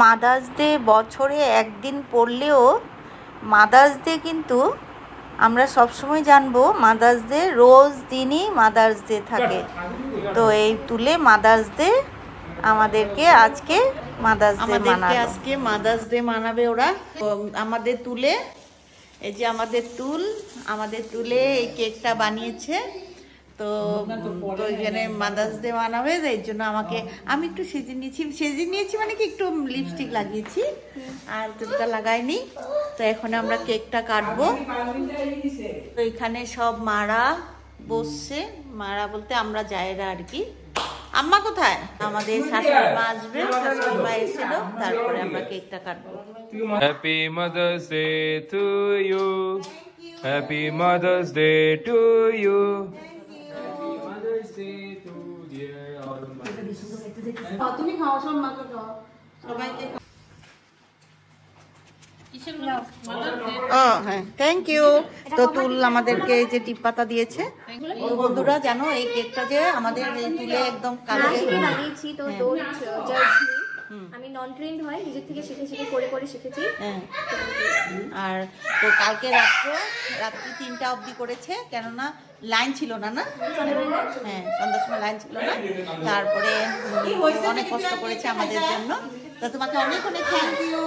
Mother's day বছরে একদিন পড়লেও মাদার্স ডে কিন্তু আমরা সবসময় জানবো মাদার্স ডে রোজ দিনই মাদার্স ডে থাকে। তো এই তুলে মাদার্স ডে আমাদেরকে আজকে মাদার্স ডে মানাবে, আজকে মাদার্স ডে মানাবে ওরা। আমাদের তুলে, এই যে আমাদের তুলে এই কেকটা বানিয়েছে। তো এখানে মাদার্স ডে মানাবে, এই জন্য আমি একটু সেজে নিয়েছি মানে কি একটু লিপস্টিক লাগিয়েছি আর চুলটা লাগাইনি। তো এখন আমরা কেকটা কাটবো। তো এখানে সব মারা বসছে, মারা বলতে আমরা জায়েরা আর কি। আম্মা কোথায়? আমাদের শাশুড়ি মা আসবে, শাশুড়ি মা এসেছিল, তারপরে আমরা কেকটা কাটবো। Happy mother's day to you, happy mother's day to you. তুমি খাও, সব মাকে খাও, সবাইকে হ্যাঁ, থ্যাংক ইউ। তো তুল আমাদেরকে এই যে টিপ পাতা দিয়েছে। বন্ধুরা জানো এই কেকটা যে আমাদের এই তুলে একদম কালকে বানিয়েছি। তো আমি নন ট্রেন্ড হয়, নিজের থেকে শিখে করে শিখেছি। হ্যাঁ, আর তো কালকে রাত্রি 3টা অবধি করেছে, কেননা লাইন ছিল না। হ্যাঁ, সন্ধ্যার সময় লাইন ছিল না। তারপরে অনেক কষ্ট করেছে আমাদের জন্য। তো তোমাকে অনেক থ্যাংক ইউ।